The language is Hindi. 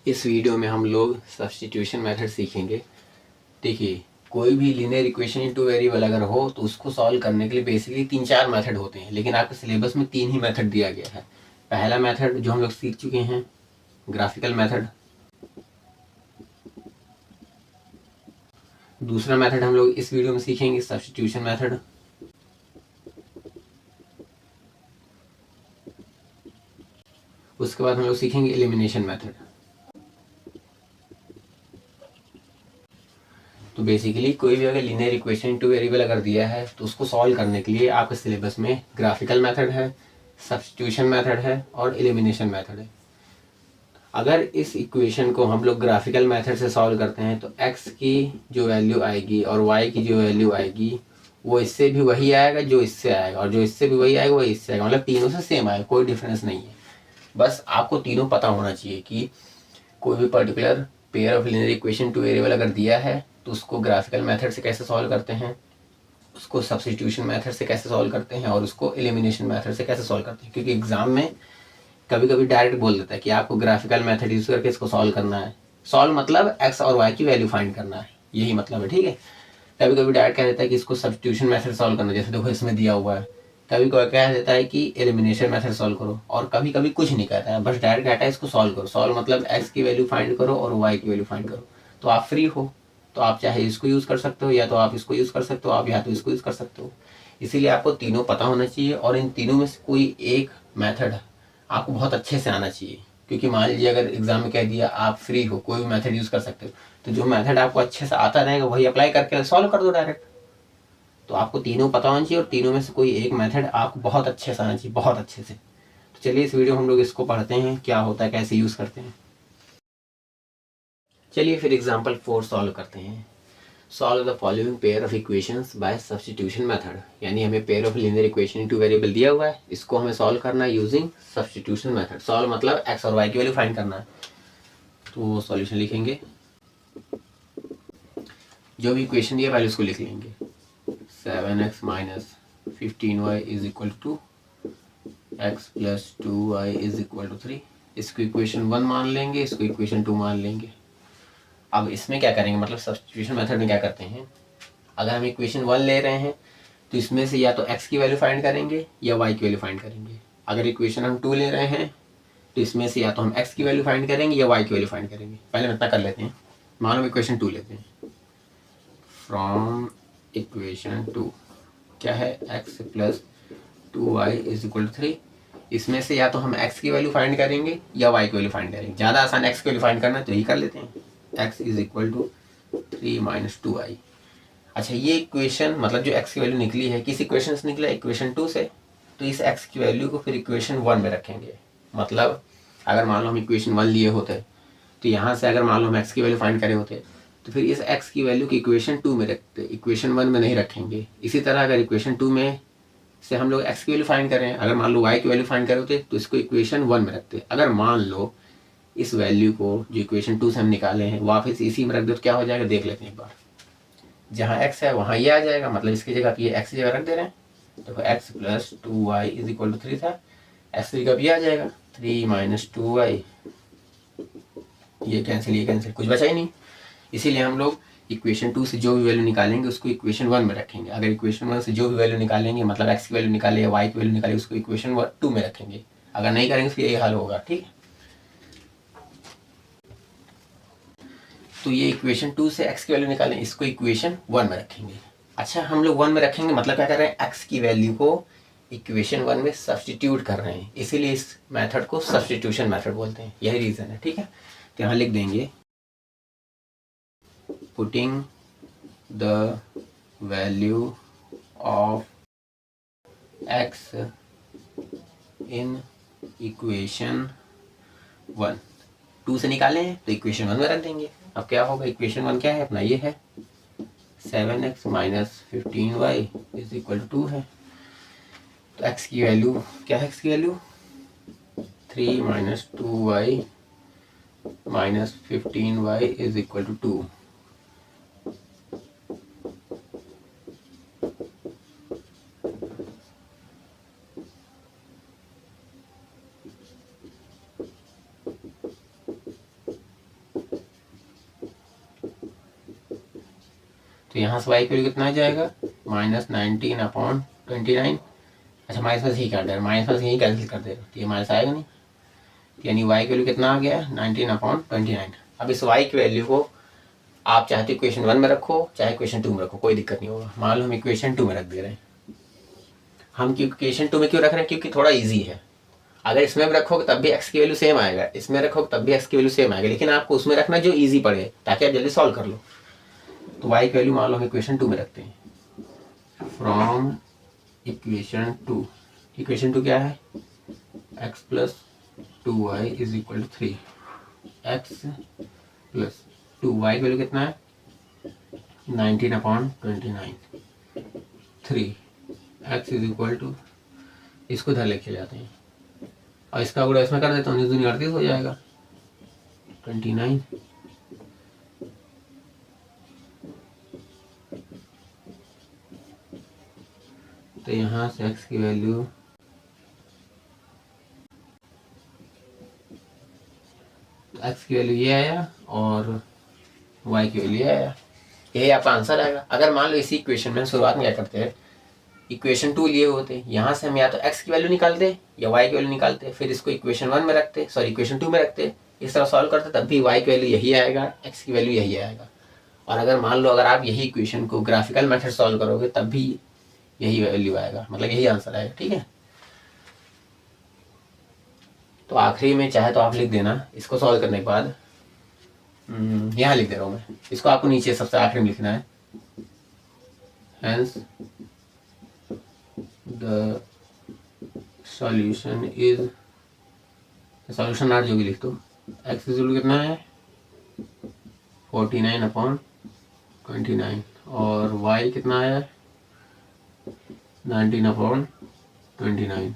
इस वीडियो में हम लोग सब्स्टिट्यूशन मेथड सीखेंगे। देखिए, कोई भी linear equation in two variable अगर हो तो उसको सॉल्व करने के लिए बेसिकली 3-4 मेथड होते हैं, लेकिन आपके सिलेबस में 3 ही मेथड दिया गया है। पहला मेथड जो हम लोग सीख चुके हैं, ग्राफिकल मेथड। दूसरा मेथड हम लोग इस वीडियो में सीखेंगे, सब्स्टिट्यूशन मेथड। उसके बाद हम लोग सीखेंगे एलिमिनेशन मेथड। तो बेसिकली कोई भी अगर linear equation in two variable अगर दिया है तो उसको सॉल्व करने के लिए आपके सिलेबस में ग्राफिकल मेथड है, सब्स्टिट्यूशन मेथड है और एलिमिनेशन मेथड है। अगर इस इक्वेशन को हम लोग ग्राफिकल मेथड से सॉल्व करते हैं तो x की जो वैल्यू आएगी और y की जो वैल्यू आएगी वो इससे भी वही आएगा जो इससे आएगा, और जो इससे भी वही आएगा वही इससे आएगा, मतलब तीनों से सेम आएगा, कोई डिफरेंस नहीं है। बस आपको तीनों पता होना चाहिए कि कोई भी particular pair of linear equation two variable अगर दिया है तो उसको ग्राफिकल मेथड से कैसे सॉल्व करते हैं, उसको सब्स्टिट्यूशन मेथड से कैसे सॉल्व करते हैं और उसको एलिमिनेशन मेथड से कैसे सॉल्व करते हैं। क्योंकि एग्जाम में कभी कभी डायरेक्ट बोल देता है कि आपको ग्राफिकल मेथड यूज करके इसको सॉल्व करना है। सॉल्व मतलब एक्स और वाई की वैल्यू फाइंड करना है, यही मतलब है, ठीक है। कभी कभी डायरेक्ट कह देता है कि इसको सब्स्टिट्यूशन मेथड सॉल्व करना, जैसे देखो इसमें दिया हुआ है। कभी कभी कह देता है कि एलिमिनेशन मेथड सॉल्व करो, और कभी कभी कुछ नहीं कहता है, बस डायरेक्ट कहता है इसको सॉल्व करो। सॉल्व मतलब एक्स की वैल्यू फाइंड करो और वाई की वैल्यू फाइंड करो। तो आप फ्री हो, तो आप चाहे इसको यूज़ कर सकते हो या तो आप इसको यूज़ कर सकते हो, आप या तो इसको यूज़ कर सकते हो। इसीलिए आपको तीनों पता होना चाहिए और इन तीनों में से कोई एक मेथड आपको बहुत अच्छे से आना चाहिए। क्योंकि मान लीजिए अगर एग्जाम में कह दिया आप फ्री हो, कोई भी मेथड यूज़ कर सकते हो, तो जो मेथड आपको अच्छे से आता रहेगा वही अप्लाई करके सॉल्व कर दो डायरेक्ट। तो आपको तीनों पता होना चाहिए और तीनों में से कोई एक मेथड आपको बहुत अच्छे से आना चाहिए, बहुत अच्छे से। तो चलिए इस वीडियो में हम लोग इसको पढ़ते हैं, क्या होता है, कैसे यूज़ करते हैं। चलिए फिर एग्जाम्पल 4 सॉल्व करते हैं। Solve the following pair of equations bye substitution method. यानी हमें pair of linear equation in two variable दिया हुआ है, इसको हमें सॉल्व करना है यूजिंग सब्स्टिट्यूशन मेथड। सॉल्व मतलब एक्स और वाई की वैल्यू फाइंड करना है। तो सॉल्यूशन लिखेंगे, जो भी इक्वेशन दिया पहले उसको लिख लेंगे। 7x minus 15y is equal to x plus 2y is equal to 3। इसको इक्वेशन 1 मान लेंगे, इसको इक्वेशन 2 मान लेंगे। अब इसमें क्या करेंगे, मतलब सब्स्टिट्यूशन मेथड में क्या करते हैं, अगर हम इक्वेशन 1 ले रहे हैं तो इसमें से या तो x की वैल्यू फाइंड करेंगे या y की वैल्यू फाइंड करेंगे। अगर इक्वेशन हम 2 ले रहे हैं तो इसमें से या तो हम x की वैल्यू फाइंड करेंगे या y की वैल्यू फाइंड करेंगे। पहले हम इतना कर लेते हैं, मान लो इक्वेशन 2 लेते हैं। फ्रॉम इक्वेशन 2 क्या है, x plus 2y is equal to 3। इसमें से या तो हम x की वैल्यू फाइंड करेंगे या y की वैल्यू फाइंड करेंगे। ज़्यादा आसान x की वैल्यू फाइंड करना है तो यही कर लेते हैं, x is equal to 3 minus 2y। अच्छा, ये इक्वेशन मतलब जो x की वैल्यू निकली है किस इक्वेशन से निकला, इक्वेशन 2 से। तो इस x की वैल्यू को फिर इक्वेशन 1 में रखेंगे। मतलब अगर मान लो हम इक्वेशन 1 लिए होते तो यहाँ से अगर मान लो हम x की वैल्यू फाइंड करे होते तो फिर इस x की वैल्यू की इक्वेशन 2 में रखते, इक्वेशन 1 में नहीं रखेंगे। इसी तरह अगर इक्वेशन 2 में से हम लोग x की वैल्यू फाइंड करें, अगर मान लो y की वैल्यू फाइंड करे होते तो इसको इक्वेशन 1 में रखते। अगर मान लो इस वैल्यू को जो इक्वेशन 2 से हम निकाले हैं वापस इसी में रख दो तो क्या हो जाएगा, देख लेते हैं एक बार। जहाँ x है वहाँ ये आ जाएगा, मतलब इसकी जगह ये x की जगह रख दे रहे हैं। देखो x plus 2y is equal to 3 था, x की जगह ये आ जाएगा 3 माइनस 2y। ये कैंसिल, कुछ बचा ही नहीं। इसीलिए हम लोग इक्वेशन 2 से जो भी वैल्यू निकालेंगे उसको इक्वेशन 1 में रखेंगे। अगर इक्वेशन 1 से जो भी वैल्यू निकालेंगे, मतलब x की वैल्यू निकाले या y की वैल्यू निकाले, उसको इक्वेशन 2 में रखेंगे। अगर नहीं करेंगे फिर यही हाल होगा, ठीक है। तो ये इक्वेशन 2 से x की वैल्यू निकालें, इसको इक्वेशन 1 में रखेंगे। अच्छा, हम लोग 1 में रखेंगे मतलब क्या कर रहे हैं, x की वैल्यू को इक्वेशन 1 में सब्स्टिट्यूट कर रहे हैं, इसीलिए इस मेथड को सब्स्टिट्यूशन मेथड बोलते हैं, यही रीज़न है, ठीक है। तो यहाँ लिख देंगे, putting the value of x in equation 1। 2 से निकाले हैं तो इक्वेशन 1 में रख देंगे। अब क्या होगा, इक्वेशन 1 क्या है अपना, ये है 7x minus 15y is equal to 2 है। तो x की वैल्यू क्या है, x की value 3 minus 2y minus 15y is equal to 2। तो यहाँ से y की वैल्यू कितना आ जाएगा, -19/29। अच्छा माइनस में से ही काट दे रहा, माइनस में से ही कैंसिल कर दे रहा, तो ये माइनस आएगा नहीं, यानी y की वैल्यू कितना आ गया, 19/29। अब इस y की वैल्यू को आप चाहे तो इक्वेशन 1 में रखो चाहे इक्वेशन 2 में रखो, कोई दिक्कत नहीं होगा। मान लो हम इक्वेशन 2 में रख दे रहे हैं। हम इक्वेशन 2 में क्यों रख रहे हैं, क्योंकि थोड़ा ईजी है। अगर इसमें भी रखोगे तब भी x की वैल्यू सेम आएगा, इसमें रखोगे तब भी x की वैल्यू सेम आएगा, लेकिन आपको उसमें रखना जो ईजी पड़े ताकि आप जल्दी सॉल्व कर लो। तो y की वैल्यू मान लो हम इक्वेशन 2 में रखते हैं। फ्रॉम इक्वेशन 2, इक्वेशन 2 क्या है, x + 2y = 3, x + 2y की वैल्यू कितना है, 19/29, 3x = इसको इधर लेके जाते हैं और इसका गुणा इसमें कर देता हूँ, 19 38 हो जाएगा, 29। तो यहाँ से x की वैल्यू ये आया और y की वैल्यू ये आया, यही आपका आंसर आएगा। अगर मान लो इसी इक्वेशन में शुरुआत में क्या करते हैं, इक्वेशन 2 लिए होते, यहाँ से हम या तो x की वैल्यू निकालते या y की वैल्यू निकालते, फिर इसको इक्वेशन 1 में रखते, सॉरी इक्वेशन 2 में रखते, इस तरह सॉल्व करते, तब भी y की वैल्यू यही आएगा, x की वैल्यू यही आएगा। और अगर मान लो अगर आप यही इक्वेशन को ग्राफिकल मेथड सॉल्व करोगे तब भी यही वैल्यू आएगा, मतलब यही आंसर आएगा, ठीक है। तो आखिरी में चाहे तो आप लिख देना इसको सॉल्व करने के बाद, यहाँ लिख दे रहा हूँ मैं, इसको आपको नीचे सबसे आखिरी में लिखना है। Hence the solution is, solution are जो भी लिख दो, x कितना है 49/29 और y कितना है 19/29।